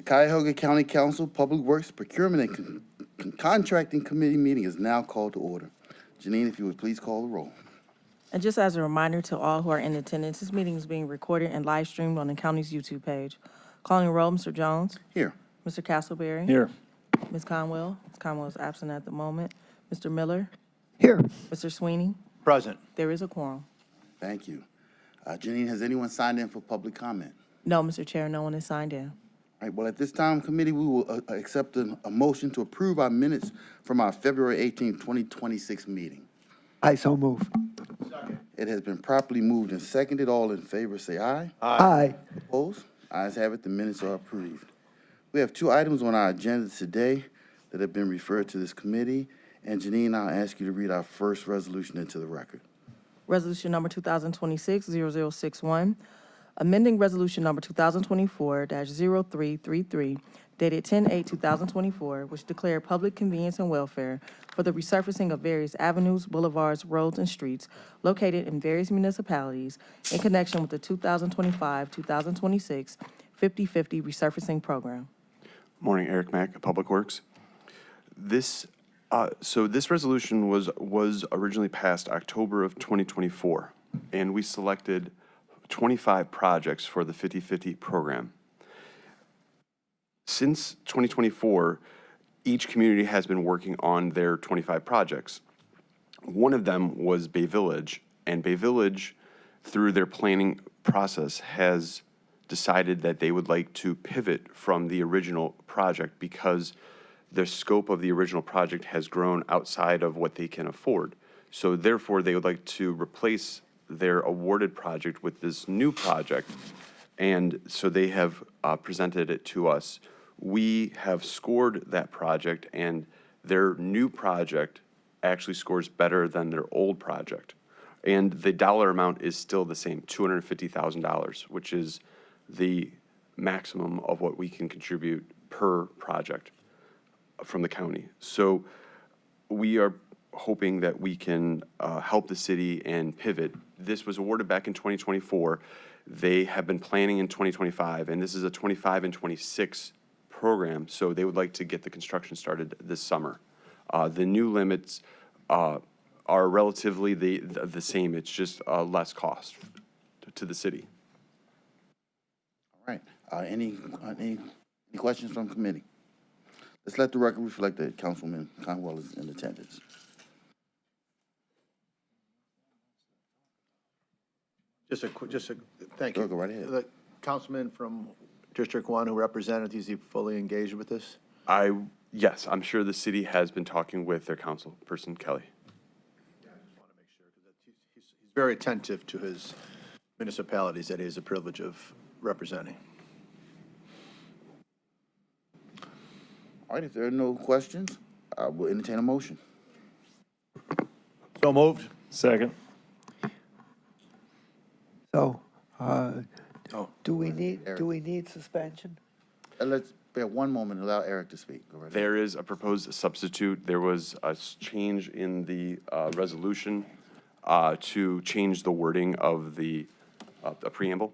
Cuyahoga County Council Public Works Procurement and Contracting Committee meeting is now called to order. Janine, if you would please call the roll. And just as a reminder to all who are in attendance, this meeting is being recorded and live streamed on the county's YouTube page. Calling the roll, Mr. Jones. Here. Mr. Castleberry. Here. Ms. Conwell. Ms. Conwell is absent at the moment. Mr. Miller. Here. Mr. Sweeney. Present. There is a quorum. Thank you. Janine, has anyone signed in for public comment? No, Mr. Chair, no one is signed in. All right, well, at this time, committee, we will accept a motion to approve our minutes from our February 18, 2026 meeting. I so move. It has been properly moved and seconded. All in favor, say aye. Aye. Opposed? Ayes have it. The minutes are approved. We have two items on our agenda today that have been referred to this committee. And Janine, I'll ask you to read our first resolution into the record. Resolution number 2026-0061, amending resolution number 2024-0333, dated 10/8/2024, which declared public convenience and welfare for the resurfacing of various avenues, boulevards, roads, and streets located in various municipalities in connection with the 2025-2026 50/50 resurfacing program. Morning, Eric Mack, Public Works. So this resolution was originally passed October of 2024, and we selected 25 projects for the 50/50 program. Since 2024, each community has been working on their 25 projects. One of them was Bay Village, and Bay Village, through their planning process, has decided that they would like to pivot from the original project because the scope of the original project has grown outside of what they can afford. So therefore, they would like to replace their awarded project with this new project. And so they have presented it to us. We have scored that project, and their new project actually scores better than their old project. And the dollar amount is still the same, $250,000, which is the maximum of what we can contribute per project from the county. So we are hoping that we can help the city and pivot. This was awarded back in 2024. They have been planning in 2025, and this is a 25 and 26 program, so they would like to get the construction started this summer. The new limits are relatively the same. It's just less cost to the city. All right. Any questions from committee? Let's let the record reflect that Councilman Conwell is in attendance. Thank you. Go right ahead. The councilman from District 1 who represented, is he fully engaged with this? Yes, I'm sure the city has been talking with their councilperson, Kelly. Yeah, I just want to make sure, because he's very attentive to his municipalities that he has the privilege of representing. All right, if there are no questions, I will entertain a motion. So moved. Second. So, do we need suspension? Let's bear one moment and allow Eric to speak. Go right ahead. There is a proposed substitute. There was a change in the resolution to change the wording of the preamble.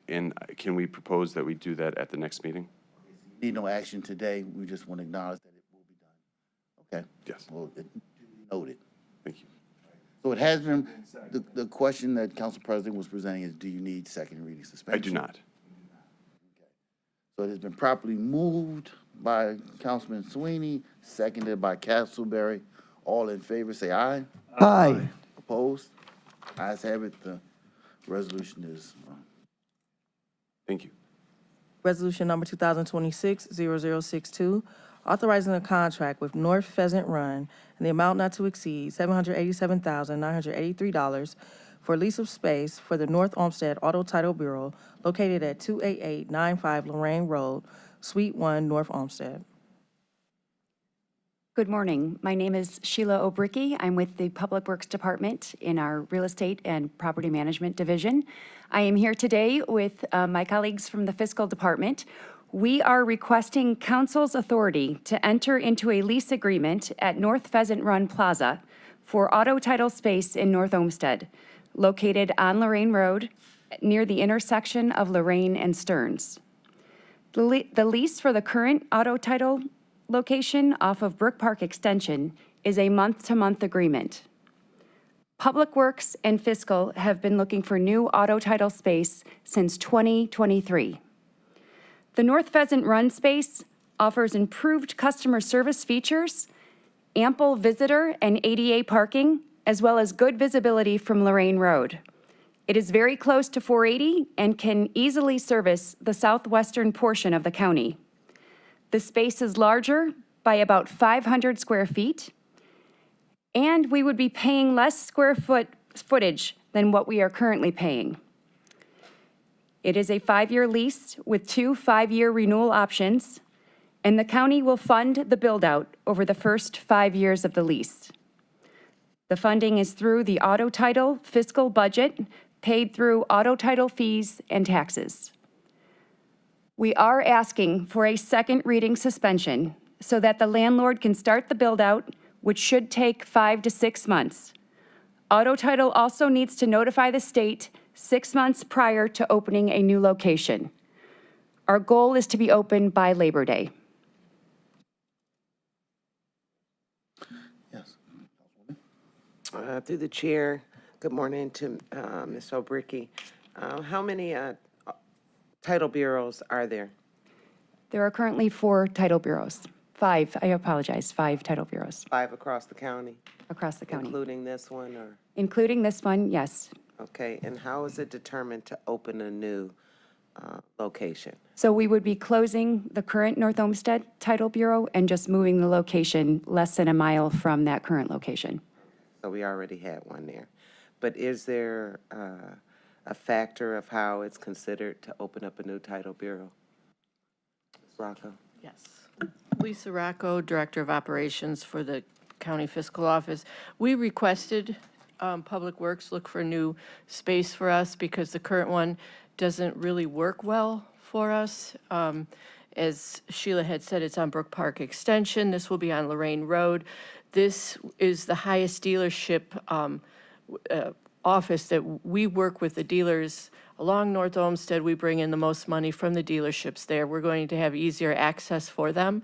And can we propose that we do that at the next meeting? Need no action today. We just want to acknowledge that it will be done. Okay. Yes. Well, noted. Thank you. So it has been, the question that Council President was presenting is, do you need second reading suspension? I do not. Okay. So it has been properly moved by Councilman Sweeney, seconded by Castleberry. All in favor, say aye. Aye. Opposed? Ayes have it. The resolution is Thank you. Resolution number 2026-0062, authorizing a contract with North Pheasant Run in the amount not to exceed $787,983 for lease of space for the North Olmsted Auto Title Bureau located at 28895 Lorraine Road, Suite 1, North Olmsted. Good morning. My name is Sheila Obricki. I'm with the Public Works Department in our Real Estate and Property Management Division. I am here today with my colleagues from the Fiscal Department. We are requesting Council's authority to enter into a lease agreement at North Pheasant Run Plaza for auto title space in North Olmsted, located on Lorraine Road near the intersection of Lorraine and Stearns. The lease for the current auto title location off of Brook Park Extension is a month-to-month agreement. Public Works and Fiscal have been looking for new auto title space since 2023. The North Pheasant Run space offers improved customer service features, ample visitor and ADA parking, as well as good visibility from Lorraine Road. It is very close to 480 and can easily service the southwestern portion of the county. The space is larger by about 500 square feet, and we would be paying less square footage than what we are currently paying. It is a 5-year lease with 2 5-year renewal options, and the county will fund the build-out over the first 5 years of the lease. The funding is through the auto title fiscal budget, paid through auto title fees and taxes. We are asking for a second reading suspension so that the landlord can start the build-out, which should take 5 to 6 months. Auto title also needs to notify the state 6 months prior to opening a new location. Our goal is to be open by Labor Day. Yes. Through the chair, good morning to Ms. O'Bricky. How many title bureaus are there? There are currently 4 title bureaus. 5, I apologize, 5 title bureaus 5 across the county, across the county. including this one, or? Including this one, yes. Okay, and how is it determined to open a new location? So we would be closing the current North Olmsted Title Bureau and just moving the location less than a mile from that current location. So we already had one there. But is there a factor of how it's considered to open up a new title bureau? Ms. Rocco? Yes. Lisa Rocco, Director of Operations for the County Fiscal Office. We requested Public Works look for new space for us because the current one doesn't really work well for us. As Sheila had said, it's on Brook Park Extension. This will be on Lorraine Road. This is the highest dealership office that we work with the dealers along North Olmsted. We bring in the most money from the dealerships there. We're going to have easier access for them,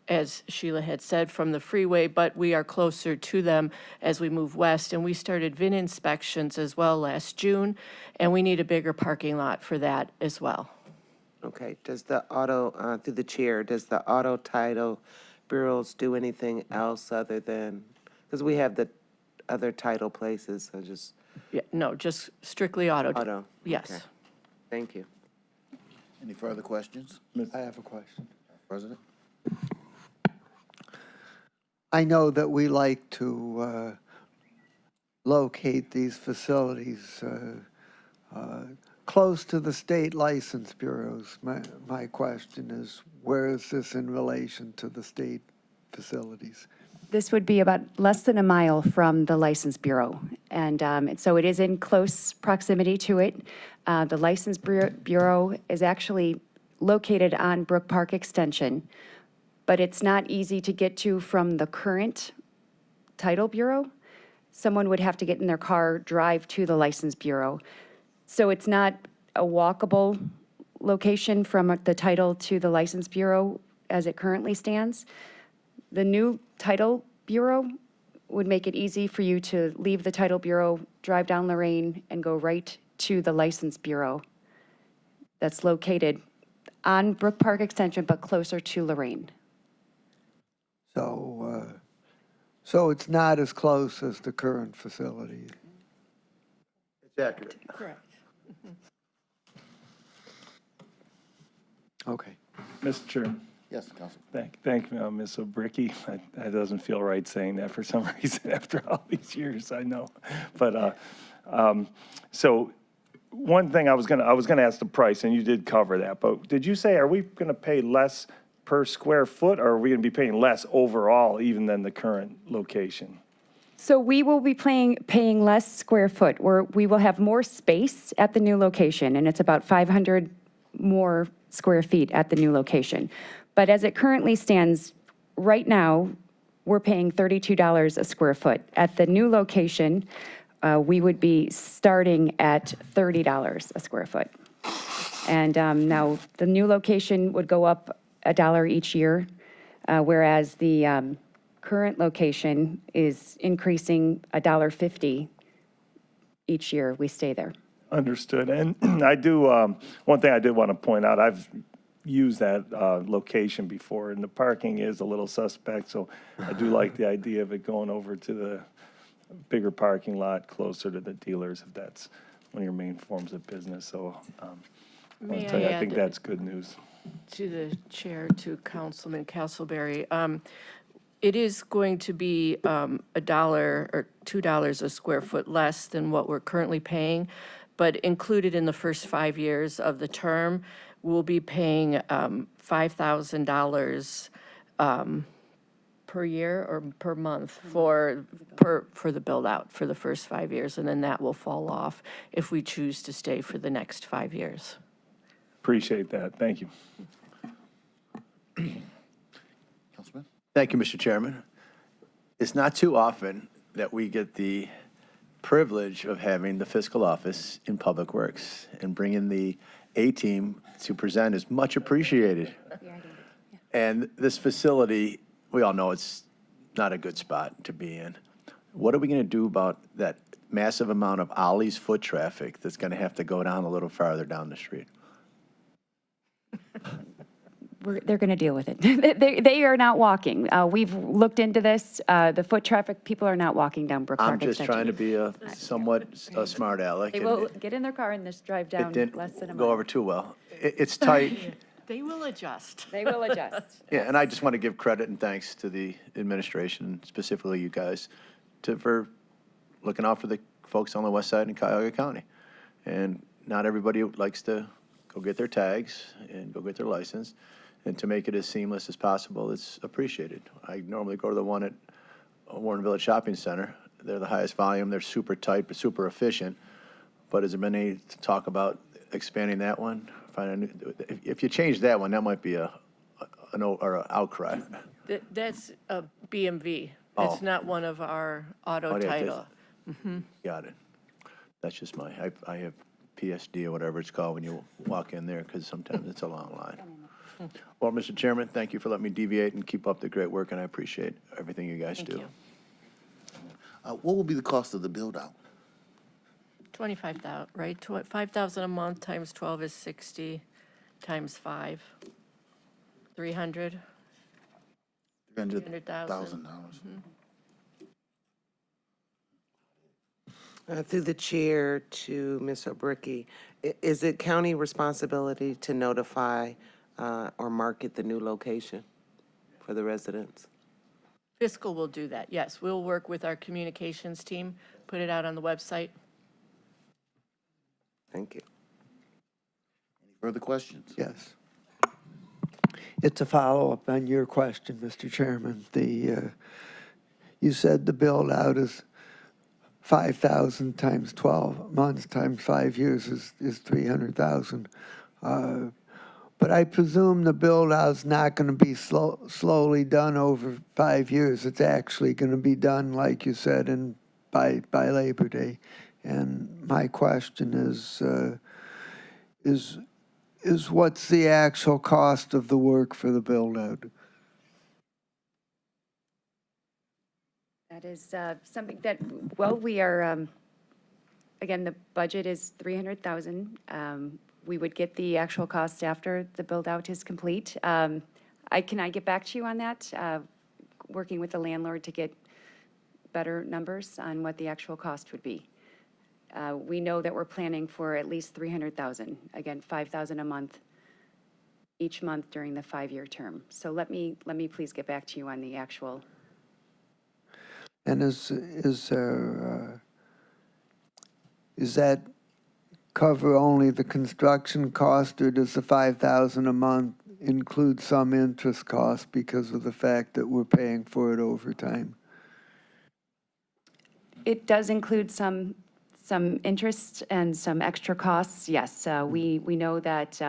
as Sheila had said, from the freeway, but we are closer to them as we move west. And we started VIN inspections as well last June, and we need a bigger parking lot for that as well. Okay, does the auto, through the chair, does the auto title bureaus do anything else other than, because we have the other title places, so just Yeah, no, just strictly auto. auto? Yes. Okay. Thank you. Any further questions, I have a question. President? I know that we like to locate these facilities close to the state license bureaus. My question is, where is this in relation to the state facilities? This would be about less than a mile from the License Bureau. And so it is in close proximity to it. The License Bureau is actually located on Brook Park Extension, but it's not easy to get to from the current Title Bureau. Someone would have to get in their car, drive to the License Bureau. So it's not a walkable location from the title to the License Bureau as it currently stands. The new Title Bureau would make it easy for you to leave the Title Bureau, drive down Lorraine, and go right to the License Bureau that's located on Brook Park Extension, but closer to Lorraine. So it's not as close as the current facility. It's accurate. Correct. Okay. Mr. Chairman, Yes, Council. thank you, Ms. O'Bricky. That doesn't feel right saying that for some reason after all these years, I know. But, so one thing I was gonna ask the price, and you did cover that, but did you say, are we gonna pay less per square foot, or are we gonna be paying less overall even than the current location? So we will be paying less square foot, or we will have more space at the new location, and it's about 500 more square feet at the new location. But as it currently stands, right now, we're paying $32 a square foot. At the new location, we would be starting at $30 a square foot. And now, the new location would go up $1 each year, whereas the current location is increasing $1.50 each year we stay there. Understood. And I do, one thing I did want to point out, I've used that location before, and the parking is a little suspect, so I do like the idea of it going over to the bigger parking lot closer to the dealers, if that's one of your main forms of business. So I May want to tell you, I think add that's good news. to the chair, to Councilman Castleberry, it is going to be $1 or $2 a square foot less than what we're currently paying, but included in the first 5 years of the term, we'll be paying $5,000 per year or per month for the build-out for the first 5 years, and then that will fall off if we choose to stay for the next 5 years. Appreciate that. Thank you. Councilman? Thank you, Mr. Chairman. It's not too often that we get the privilege of having the fiscal office in Public Works, and bringing the A-team to present is much appreciated. And this facility, we all know it's not a good spot to be in. What are we going to do about that massive amount of Ollie's foot traffic that's going to have to go down a little farther down the street? They're going to deal with it. They are not walking. We've looked into this. The foot traffic, people are not walking down Brook Park I'm just trying Extension. to be a somewhat a smart aleck. They and will get in their car and just drive it down didn't less than a go mile. over too well. It's tight. They will adjust. They will adjust. Yeah, and I just want to give credit and thanks to the administration, specifically you guys, for looking out for the folks on the west side in Cuyahoga County. And not everybody likes to go get their tags and go get their license. And to make it as seamless as possible, it's appreciated. I normally go to the one at Warren Village Shopping Center. They're the highest volume, they're super tight, but super efficient. But has there been any talk about expanding that one? If you change that one, that might be an outcry. That's a BMV. Oh. It's not one of our auto Oh, yeah, title. Got it. That's just I have PSD or whatever it's called when you walk in there, because sometimes it's a long line. Well, Mr. Chairman, thank you for letting me deviate, and keep up the great work, and I appreciate everything you guys Thank do. you. What will be the cost of the build-out? 25,000, right? 5,000 a month times 12 is 60, times 5, 300. $300,000. Through the chair to Ms. Obricki, is it county responsibility to notify or market the new location for the residents? Fiscal will do that, yes. We'll work with our communications team, put it out on the website. Thank you. Any further questions? Yes. It's a follow-up on your question, Mr. Chairman. You said the build-out is 5,000 times 12 months times 5 years is 300,000. But I presume the build-out's not going to be slowly done over 5 years. It's actually going to be done, like you said, by Labor Day. And my question is what's the actual cost of the work for the build-out? That is something that, well, we are, again, the budget is 300,000. We would get the actual cost after the build-out is complete. Can I get back to you on that? Working with the landlord to get better numbers on what the actual cost would be. We know that we're planning for at least 300,000. Again, 5,000 a month, each month during the 5-year term. So let me please get back to you on the actual. And is that cover only the construction cost, or does the 5,000 a month include some interest cost because of the fact that we're paying for it over time? It does include some interest and some extra costs, yes. We know that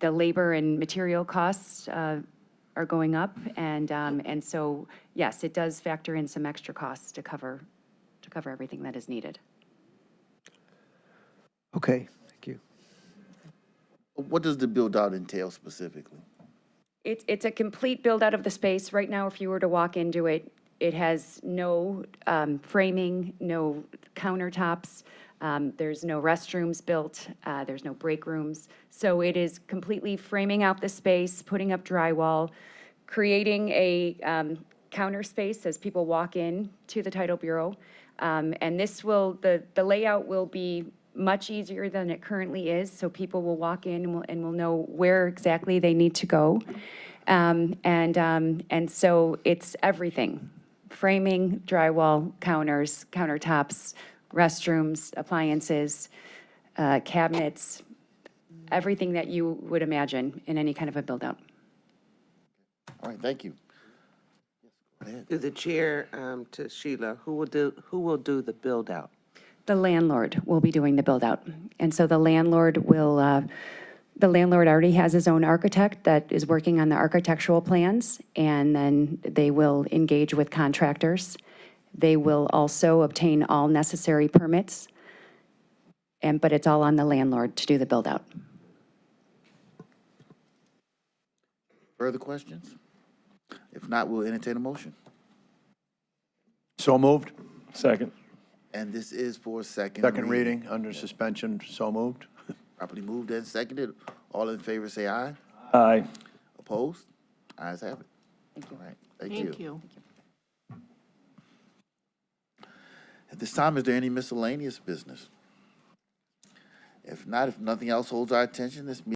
the labor and material costs are going up, and so, yes, it does factor in some extra costs to cover to cover everything that is needed. Okay, thank you. What does the build-out entail specifically? It's a complete build-out of the space. Right now, if you were to walk into it, it has no framing, no countertops, there's no restrooms built, there's no break rooms. So it is completely framing out the space, putting up drywall, creating a counter space as people walk in to the Title Bureau. And this will, the layout will be much easier than it currently is, so people will walk in and will know where exactly they need to go. And so it's everything: framing, drywall, counters, countertops, restrooms, appliances, cabinets, everything that you would imagine in any kind of a build-out. All right, thank you. Go ahead. Through the chair, to Sheila, who will do the build-out? The landlord will be doing the build-out. And so the landlord already has his own architect that is working on the architectural plans, and then they will engage with contractors. They will also obtain all necessary permits, but it's all on the landlord to do the build-out. Further questions? If not, we'll entertain a motion. So moved. Second. And this is for second Second reading, under suspension, so moved. Properly moved and seconded. All in favor, say aye. Aye. Opposed? Ayes have it. All right, thank you. Thank you. At this time, is there any miscellaneous business? If not, if nothing else holds our attention, this meeting